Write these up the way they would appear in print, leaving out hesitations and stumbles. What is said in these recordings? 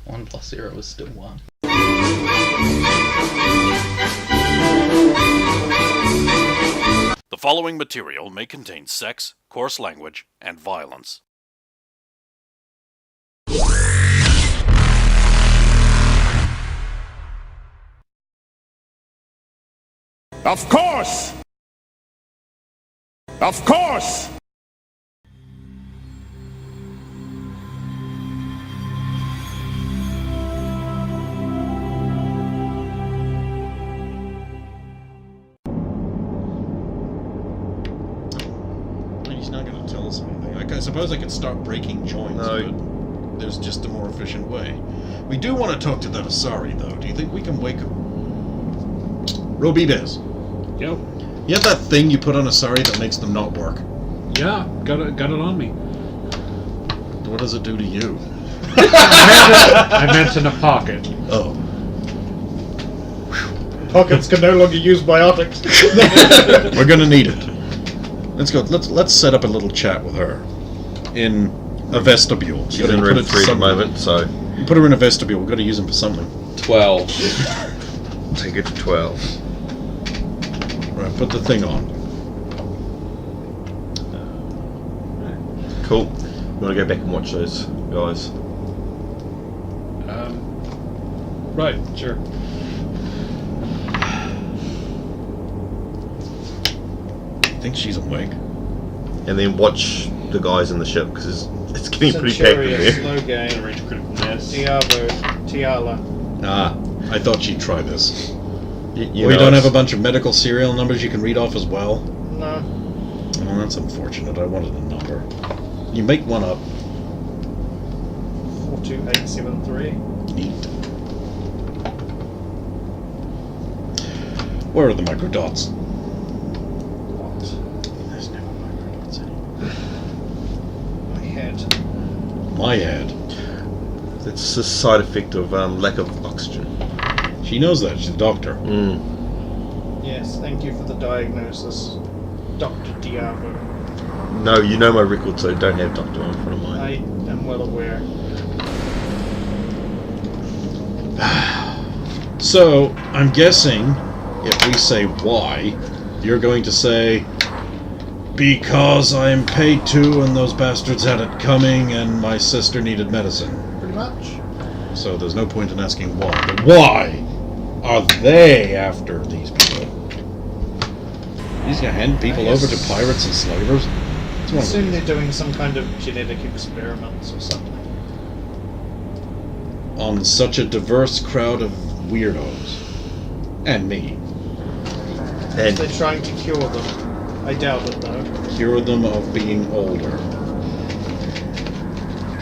1 plus 0 is still 1. The following material may contain sex, coarse language, and violence. Of course! Of course! He's not going to tell us anything. I suppose I could start breaking joints, but there's just a more efficient way. We do want to talk to that Asari, though. Do you think we can wake up? Robibes. Yo. You have that thing you put on Asari that makes them not work? Yeah, got it on me. What does it do to you? I meant in a pocket. Oh. Pockets can no longer use biotics. We're gonna need it. Let's go. Let's set up a little chat with her in a vestibule. She's in room 3 at the moment, so put her in a vestibule. We've got to use him for something. 12. Take it to 12. Right, put the thing on. Cool. I'm gonna go back and watch those guys. Right, sure. I think she's awake. And then watch the guys in the ship, because it's getting pretty packed in there. Slow game, Diablo, Tiala. Ah, I thought she'd try this. You We know, don't have a bunch of medical serial numbers you can read off as well? No. Oh, that's unfortunate. I wanted a number. You make one up. 42873. Neat. Where are the microdots? What? There's never microdots anymore. My head. My head. it's a side effect of lack of oxygen. She knows that. She's a doctor. Yes, thank you for the diagnosis, Dr. Diablo. No, you know my record, so don't have Doctor on in front of mine. I am well aware. So, I'm guessing, if we say why, you're going to say, because I'm paid to and those bastards had it coming and my sister needed medicine. Pretty much. So there's no point in asking why. But why are they after these people? He's going to hand people over to pirates and slavers? I assume they're doing some kind of genetic experiments or something. On such a diverse crowd of weirdos. And me. And They're trying to cure them. I doubt it, though. Cure them of being older.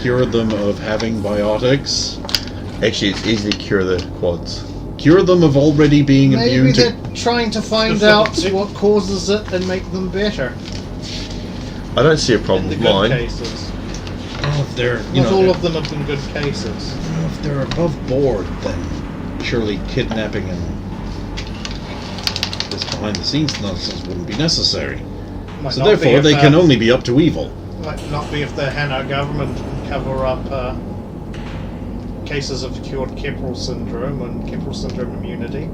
Cure them of having biotics. actually, it's easy to cure the quads. Cure them of already being Maybe immune to... they're trying to find out what causes it and make them better. I don't see a In problem the with good mine. cases. Oh, if they're, Not all of them have been good cases. if they're above board, then surely kidnapping and this behind-the-scenes nonsense wouldn't be necessary. Might So not be therefore, if, they can only be up to evil. Might not be if the Hanna government can cover up cases of cured Keppel syndrome and Keppel syndrome immunity.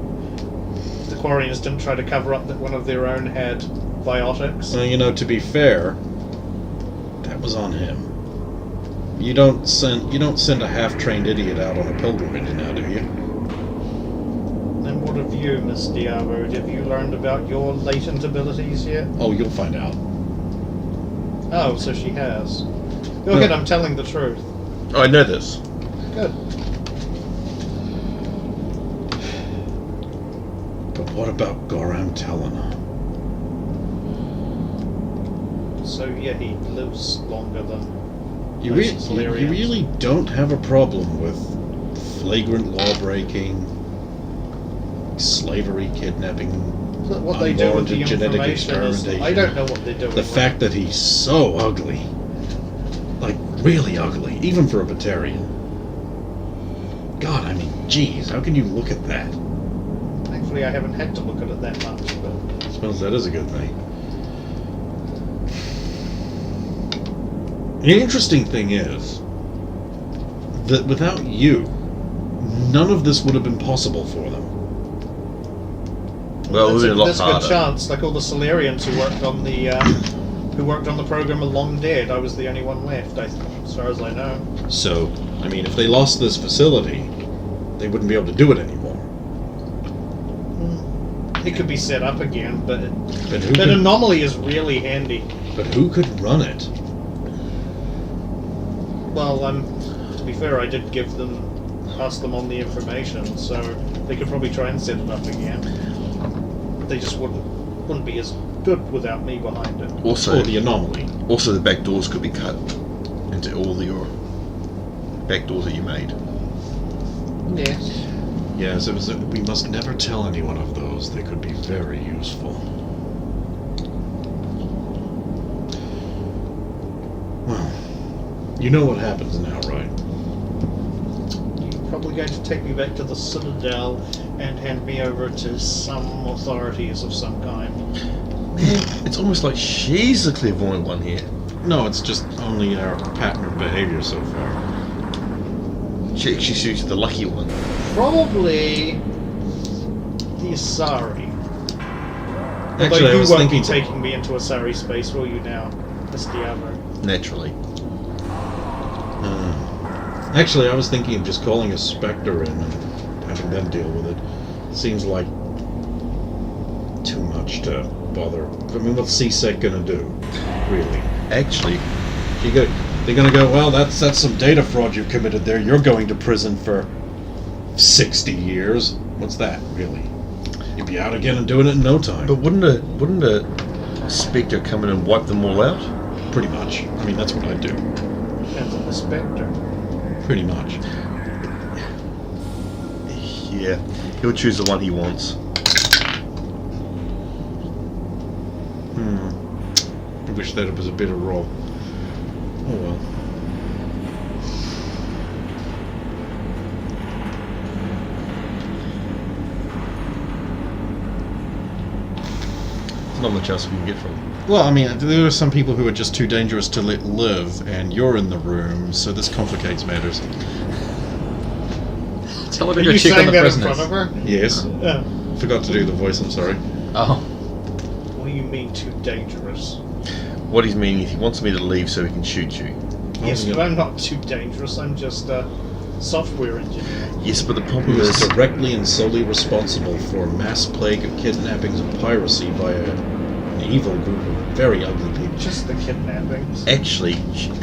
The Quarians didn't try to cover up that one of their own had biotics. Well, to be fair, that was on him. You don't send a half-trained idiot out on a pilgrimage now, do you? And what of you, Miss Diabo? Have you learned about your latent abilities yet? Oh, you'll find out. Oh, so she has. Go ahead, I'm telling the truth. Oh, I know this. Good. But what about Goram Telena? So yeah, he lives longer than You most really Solarians. don't have a problem with flagrant law breaking, slavery, kidnapping, What they do with the unwarranted genetic information is, experimentation. I don't know what they're doing. The with fact that he's so ugly, like really ugly, even for a Batarian. God, I mean, geez, how can you look at that? it. Thankfully, I haven't had to look at it that much, but I suppose that is a good thing. The interesting thing is that without you, none of this would have been possible for them. Well, it would have been a lot There's a harder. good chance, like all the Solarians who worked on the program are long dead. I was the only one left, as far as I know. So, I mean, if they lost this facility, they wouldn't be able to do it anymore. It could be set up again, but But that anomaly is really handy. But who could run it? Well, to be fair, I did pass them on the information, so they could probably try and set it up again. They just wouldn't be as good without me behind it. Also, Or the anomaly. also the back doors could be cut into all your back doors that you made. Yes. Yes, we must never tell anyone of those. They could be very useful. Well, you know what happens now, right? You're probably going to take me back to the Citadel and hand me over to some authorities of some kind. Man, it's almost like she's the clairvoyant one here. No, it's just only our pattern of behavior so far. She actually suits the lucky one. Probably the Asari. Actually, Although I you was won't thinking. be taking me into Asari space, will you now, Miss Diablo? Naturally. Actually, I was thinking of just calling a Spectre in and having them deal with it. Seems like too much to bother. I mean, what's CSEC gonna do? Really? Actually, They're gonna go, well, that's some data fraud you committed there. You're going to prison for 60 years. What's that, really? You'd be out again and doing it in no time. but wouldn't a Spectre come in and wipe them all out? Pretty much. I mean, that's what I do. As an inspector. Pretty much. Yeah, he'll choose the one he wants. I wish that it was a better roll. Oh well. There's not much else we can get from him. Well, I mean, there are some people who are just too dangerous to let live, and you're in the room, so this complicates matters. Tell her to Are go you check on saying the that in prisoners. front of her? Yes. Oh. Forgot to do the voice, I'm sorry. Oh. What do you mean too dangerous? What he's meaning is he wants me to leave so he can shoot you. Yes, but I'm not too dangerous. I'm just a software engineer. Yes, but the problem Who is is... directly and solely responsible for a mass plague of kidnappings and piracy by an evil group of very ugly people. Just the kidnappings. Actually,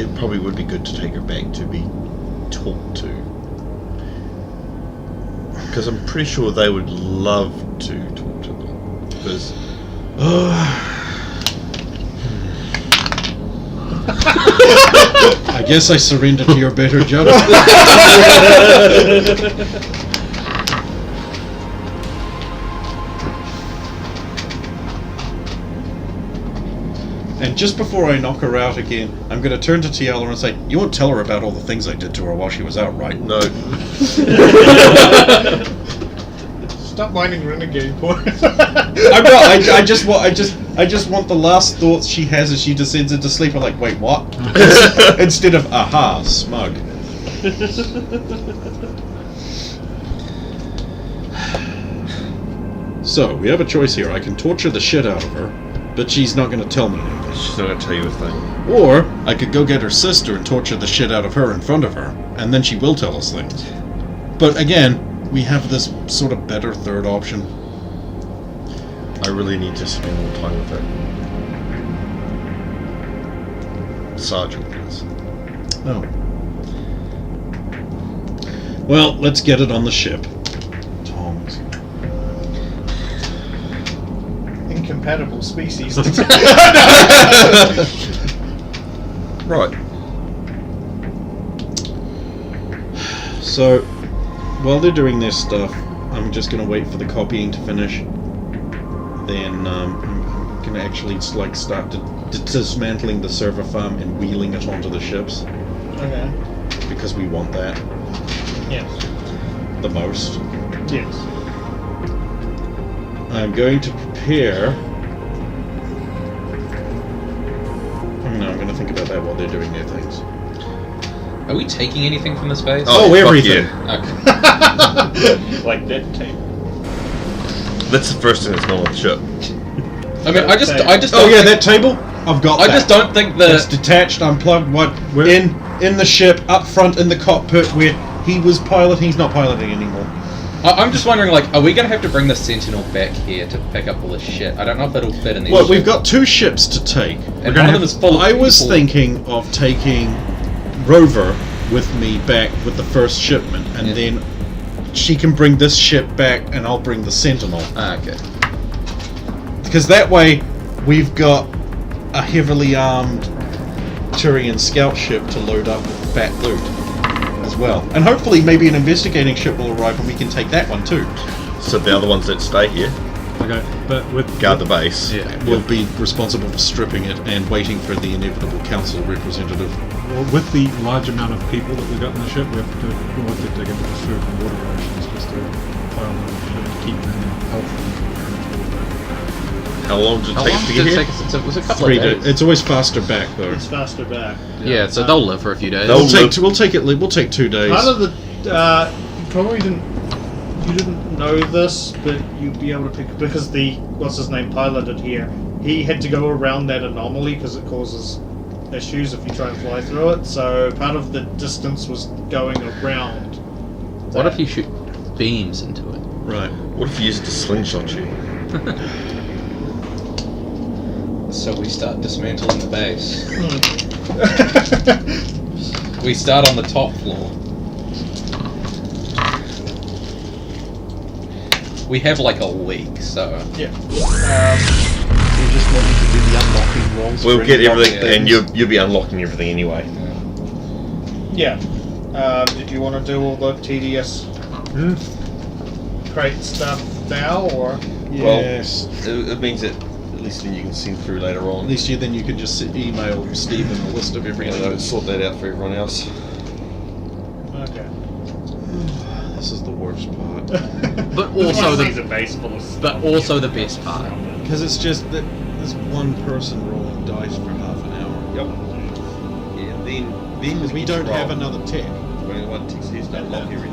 it probably would be good to take her back to be talked to. Because I'm pretty sure they would love to talk to them. Because... I guess I surrender to your better judgment. And just before I knock her out again, I'm going to turn to Tiala and say, you won't tell her about all the things I did to her while she was out, right? No. Stop whining, renegade boy. I'm not. I just want the last thoughts she has as she descends into sleep. I'm like, wait, what? Instead of aha, smug. So we have a choice here. I can torture the shit out of her, but she's not going to tell me anything. She's not going to tell you a thing. Or I could go get her sister and torture the shit out of her in front of her, and then she will tell us things. But again, we have this sort of better third option. I really need to spend more time with her. Sergeant is. Oh. Well, let's get it on the ship. Tongs. Incompatible species. Right. So, while they're doing their stuff, I'm just going to wait for the copying to finish. Then I'm going to actually start dismantling the server farm and wheeling it onto the ships. Okay. Because we want that Yes. the most. Yes. I'm going to prepare... No, I'm going to think about that while they're doing their things. Are we taking anything from the space? Oh, fuck everything! yeah. Okay. Like that tape. That's the first thing that's not on the ship. I mean, I just Oh don't yeah, think, that table. I've got. I that. just don't think It's that. detached, unplugged. What in the ship, up front in the cockpit where he was piloting. He's not piloting anymore. I'm just wondering, like, are we gonna have to bring the Sentinel back here to pick up all this shit? I don't know if it'll fit in these. Well, we've ships. got 2 ships to take. And one of them is full of I was people. thinking of taking Rover with me back with the first shipment, and Yeah. then she can bring this ship back, and I'll bring the Sentinel. Ah, okay. Because that way, we've got a heavily armed Turian scout ship to load up with fat loot as well. And hopefully maybe an investigating ship will arrive and we can take that one too. So the other ones that stay here Okay, but with guard the base. Yeah. We'll be responsible for stripping it and waiting for the inevitable council representative. well, with the large amount of people that we've got in the ship, we have to dig into the food and water rations just to pile them to keep them healthy. How long does it How take long us to did get it here? take us? It was a couple 3 of days. days. It's always faster back though. It's faster back. Yeah, so they'll live for a few days. They'll We'll take 2 days. Part of the you probably didn't know this, but you'd be able to pick because the what's his name piloted here. He had to go around that anomaly because it causes issues if you try and fly through it. So part of the distance was going around. What if you shoot beams into it? Right. What if you use it to slingshot you? So we start dismantling the base. We start on the top floor. We have like a week, so Yeah. You just want me to do the unlocking rolls. We'll for get unlocking everything, and things? you'll be unlocking everything anyway. Yeah. Did you want to do all the tedious crate stuff now, or? Yes. It means that at least then you can send through later At on. least then you can just email Stephen a list of Yeah, everything. they'll sort that out for everyone else. Okay. This is the worst part. but also He's the a base full of stuff. but also the best part. Because it's just that there's one person rolling dice for half an hour. Yep. Yeah, then Because we don't have another tech. When one ticks his, don't lock everything.